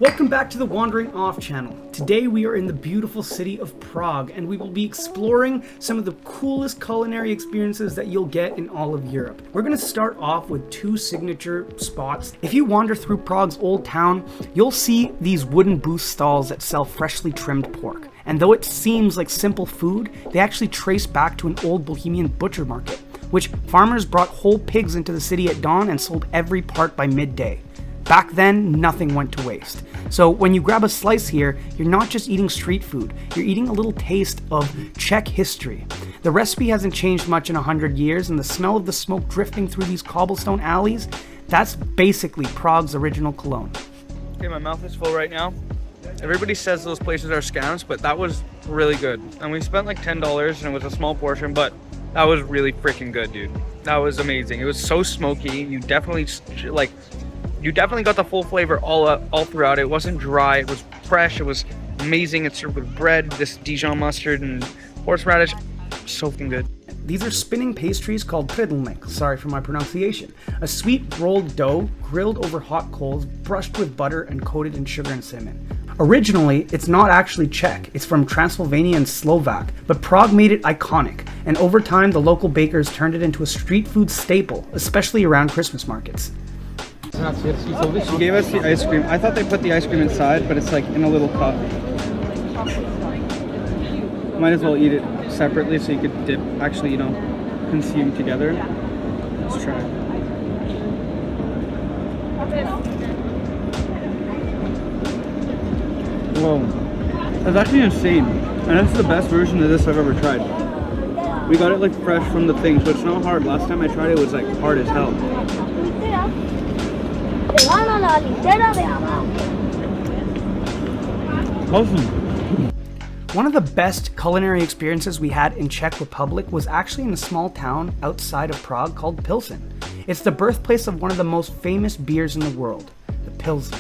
Welcome back to the Wandering Off channel. Today we are in the beautiful city of Prague and we will be exploring some of the coolest culinary experiences that you'll get in all of Europe. We're going to start off with two signature spots. If you wander through Prague's old town, you'll see these wooden booth stalls that sell freshly trimmed pork. And though it seems like simple food, they actually trace back to an old Bohemian butcher market, which farmers brought whole pigs into the city at dawn and sold every part by midday. Back then, nothing went to waste. So when you grab a slice here, you're not just eating street food, you're eating a little taste of Czech history. The recipe hasn't changed much in 100 years, and the smell of the smoke drifting through these cobblestone alleys, that's basically Prague's original cologne. Okay, my mouth is full right now. Everybody says those places are scams, but that was really good. And we spent like $10 and it was a small portion, but that was really freaking good, dude. That was amazing. It was so smoky. You definitely got the full flavor all throughout. It wasn't dry. It was fresh. It was amazing. It's served with bread, this Dijon mustard and horseradish. So fucking good. These are spinning pastries called trdelník, sorry for my pronunciation. A sweet rolled dough grilled over hot coals, brushed with butter and coated in sugar and cinnamon. Originally, it's not actually Czech. It's from Transylvania and Slovak, but Prague made it iconic, and over time the local bakers turned it into a street food staple, especially around Christmas markets. She gave us the ice cream. I thought they put the ice cream inside, but it's like in a little cup. Might as well eat it separately so you could dip, actually, consume together. Let's try. Whoa. That's actually insane. And that's the best version of this I've ever tried. We got it like fresh from the thing, so it's not hard. Last time I tried it was like hard as hell. Awesome. One of the best culinary experiences we had in Czech Republic was actually in a small town outside of Prague called Pilsen. It's the birthplace of one of the most famous beers in the world, the Pilsner.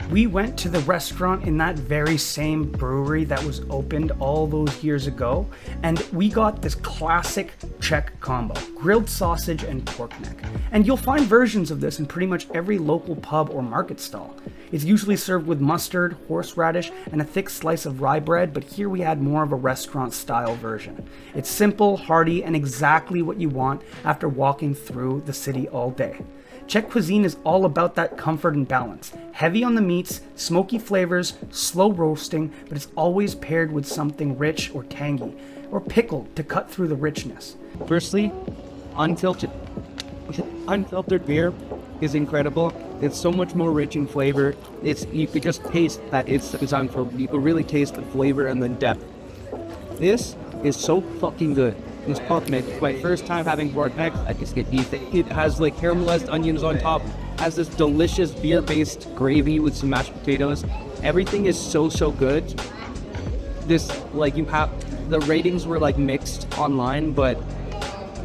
We went to the restaurant in that very same brewery that was opened all those years ago, and we got this classic Czech combo, grilled sausage and pork neck. And you'll find versions of this in pretty much every local pub or market stall. It's usually served with mustard, horseradish, and a thick slice of rye bread, but here we had more of a restaurant-style version. It's simple, hearty, and exactly what you want after walking through the city all day. Czech cuisine is all about that comfort and balance. Heavy on the meats, smoky flavors, slow roasting, but it's always paired with something rich or tangy, or pickled to cut through the richness. Firstly, unfiltered beer is incredible. It's so much more rich in flavor. You could just taste that it's designed for. You could really taste the flavor and the depth. This is so fucking good. It's perfect. My first time having pork neck, I just get anything. It has like caramelized onions on top. Has this delicious beer-based gravy with some mashed potatoes. Everything is so good. The ratings were like mixed online, but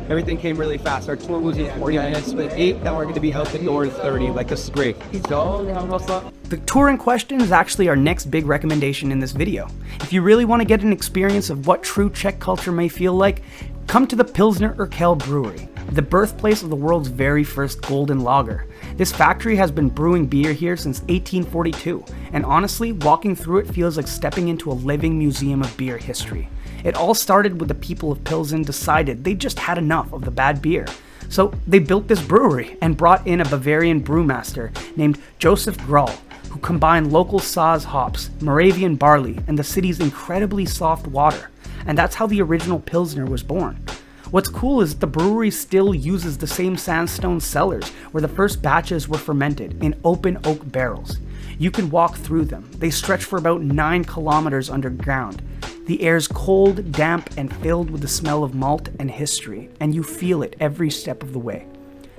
everything came really fast. Our tour was in 40 minutes, but 8, now we're going to be out the door in 30. Like, this is great. The tour in question is actually our next big recommendation in this video. If you really want to get an experience of what true Czech culture may feel like, come to the Pilsner Urquell Brewery, the birthplace of the world's very first golden lager. This factory has been brewing beer here since 1842, and honestly, walking through it feels like stepping into a living museum of beer history. It all started with the people of Pilsen decided they just had enough of the bad beer. So they built this brewery and brought in a Bavarian brewmaster named Josef Graul, who combined local Saaz hops, Moravian barley, and the city's incredibly soft water. And that's how the original Pilsner was born. What's cool is the brewery still uses the same sandstone cellars where the first batches were fermented in open oak barrels. You can walk through them. They stretch for about 9 kilometers underground. The air's cold, damp, and filled with the smell of malt and history, and you feel it every step of the way.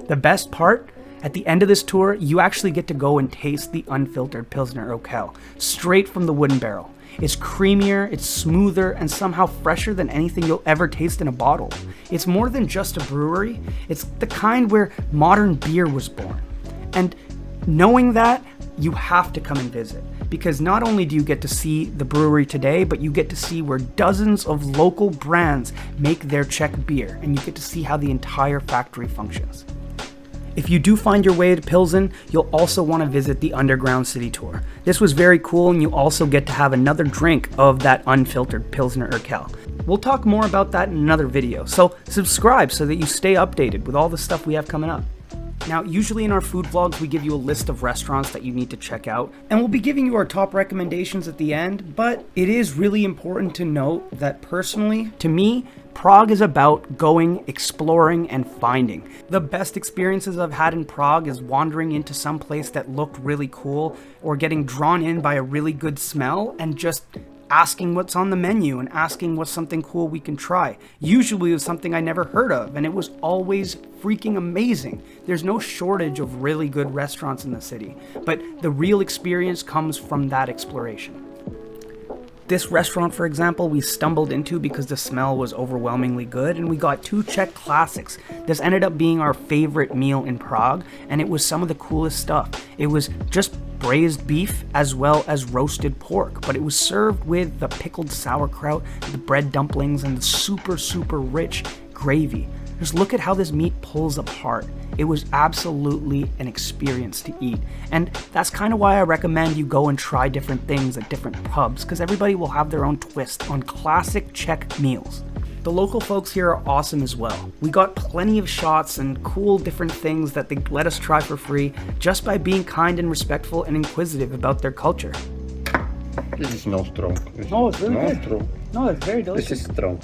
The best part? At the end of this tour, you actually get to go and taste the unfiltered Pilsner Urquell, straight from the wooden barrel. It's creamier, it's smoother, and somehow fresher than anything you'll ever taste in a bottle. It's more than just a brewery, it's the kind where modern beer was born. And knowing that, you have to come and visit, because not only do you get to see the brewery today, but you get to see where dozens of local brands make their Czech beer, and you get to see how the entire factory functions. If you do find your way to Pilsen, you'll also want to visit the Underground City Tour. This was very cool, and you also get to have another drink of that unfiltered Pilsner Urquell. We'll talk more about that in another video, so subscribe so that you stay updated with all the stuff we have coming up. Now, usually in our food vlogs, we give you a list of restaurants that you need to check out, and we'll be giving you our top recommendations at the end, but it is really important to note that personally, to me, Prague is about going, exploring, and finding. The best experiences I've had in Prague is wandering into some place that looked really cool, or getting drawn in by a really good smell, and just asking what's on the menu and asking what's something cool we can try. Usually it was something I never heard of, and it was always freaking amazing. There's no shortage of really good restaurants in the city, but the real experience comes from that exploration. This restaurant, for example, we stumbled into because the smell was overwhelmingly good, and we got 2 Czech classics. This ended up being our favorite meal in Prague, and it was some of the coolest stuff. It was just braised beef as well as roasted pork, but it was served with the pickled sauerkraut, the bread dumplings, and the super rich gravy. Just look at how this meat pulls apart. It was absolutely an experience to eat. And that's kind of why I recommend you go and try different things at different pubs, because everybody will have their own twist on classic Czech meals. The local folks here are awesome as well. We got plenty of shots and cool different things that they let us try for free just by being kind and respectful and inquisitive about their culture. This is not strong. Oh, it's really good. Strong. No, it's very delicious. This is strong.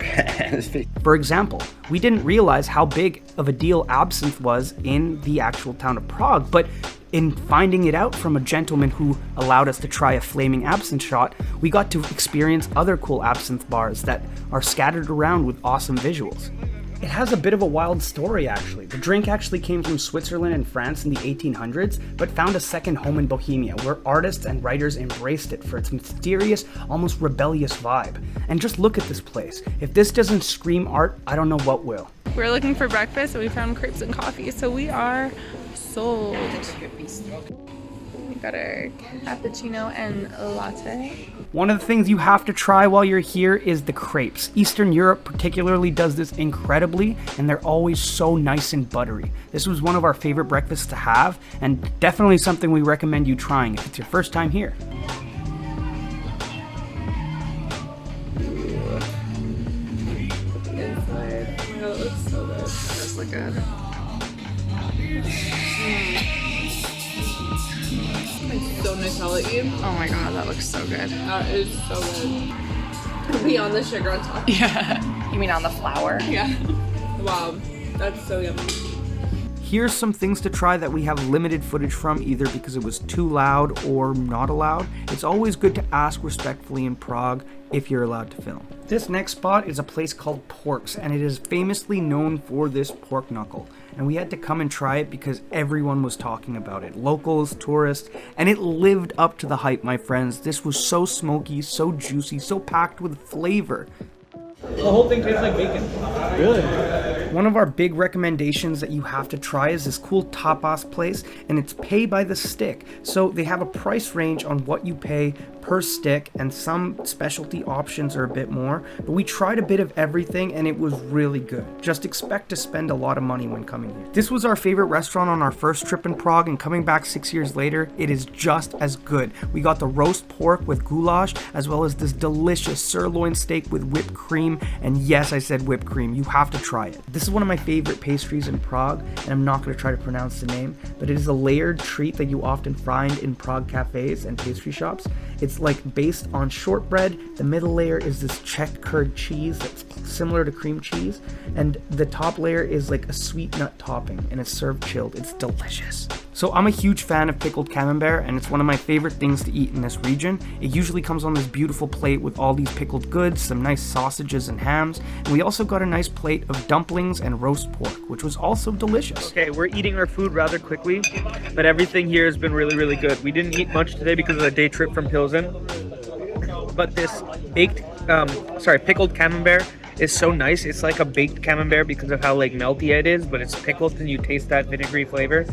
For example, we didn't realize how big of a deal absinthe was in the actual town of Prague, but in finding it out from a gentleman who allowed us to try a flaming absinthe shot, we got to experience other cool absinthe bars that are scattered around with awesome visuals. It has a bit of a wild story, actually. The drink actually came from Switzerland and France in the 1800s, but found a second home in Bohemia, where artists and writers embraced it for its mysterious, almost rebellious vibe. And just look at this place. If this doesn't scream art, I don't know what will. We're looking for breakfast, and we found crepes and coffee, so we are sold. We got our cappuccino and latte. One of the things you have to try while you're here is the crepes. Eastern Europe particularly does this incredibly, and they're always so nice and buttery. This was one of our favorite breakfasts to have, and definitely something we recommend you trying if it's your first time here. Inside. Oh my god, it looks so good. It does look good. It's so Nutella-y. Oh my god, that looks so good. That is so good. Beyond the sugar on top. Yeah. You mean on the flour? Yeah. Wow, that's so yummy. Here's some things to try that we have limited footage from, either because it was too loud or not allowed. It's always good to ask respectfully in Prague if you're allowed to film. This next spot is a place called Pork's, and it is famously known for this pork knuckle. And we had to come and try it because everyone was talking about it. Locals, tourists, and it lived up to the hype, my friends. This was so smoky, so juicy, so packed with flavor. The whole thing tastes like bacon. Really? One of our big recommendations that you have to try is this cool tapas place, and it's pay by the stick. So they have a price range on what you pay per stick, and some specialty options are a bit more, but we tried a bit of everything and it was really good. Just expect to spend a lot of money when coming here. This was our favorite restaurant on our first trip in Prague, and coming back 6 years later, it is just as good. We got the roast pork with goulash, as well as this delicious sirloin steak with whipped cream, and yes, I said whipped cream. You have to try it. This is one of my favorite pastries in Prague, and I'm not going to try to pronounce the name, but it is a layered treat that you often find in Prague cafes and pastry shops. It's like based on shortbread. The middle layer is this Czech curd cheese that's similar to cream cheese, and the top layer is like a sweet nut topping, and it's served chilled. It's delicious. So I'm a huge fan of pickled camembert, and it's one of my favorite things to eat in this region. It usually comes on this beautiful plate with all these pickled goods, some nice sausages and hams, and we also got a nice plate of dumplings and roast pork, which was also delicious. Okay, we're eating our food rather quickly, but everything here has been really, really good. We didn't eat much today because of the day trip from Pilsen, but this pickled camembert is so nice. It's like a baked camembert because of how like melty it is, but it's pickled and you taste that vinegary flavor.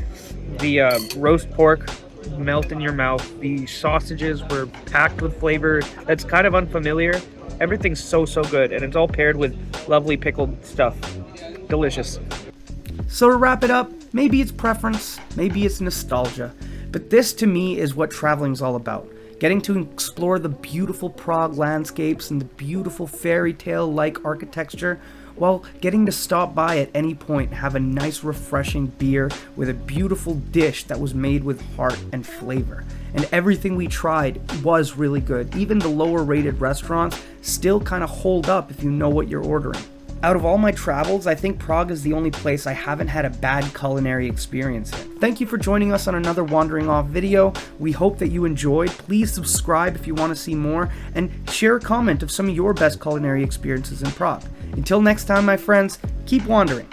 The roast pork melt in your mouth. The sausages were packed with flavor that's kind of unfamiliar. Everything's so good, and it's all paired with lovely pickled stuff. Delicious. So to wrap it up, Maybe it's preference, maybe it's nostalgia, but this to me is what traveling's all about. Getting to explore the beautiful Prague landscapes and the beautiful fairy tale-like architecture, while getting to stop by at any point and have a nice refreshing beer with a beautiful dish that was made with heart and flavor. And everything we tried was really good. Even the lower rated restaurants still kind of hold up if you know what you're ordering. Out of all my travels, I think Prague is the only place I haven't had a bad culinary experience in. Thank you for joining us on another Wandering Off video. We hope that you enjoyed. Please subscribe if you want to see more, and share a comment of some of your best culinary experiences in Prague. Until next time, my friends, keep wandering.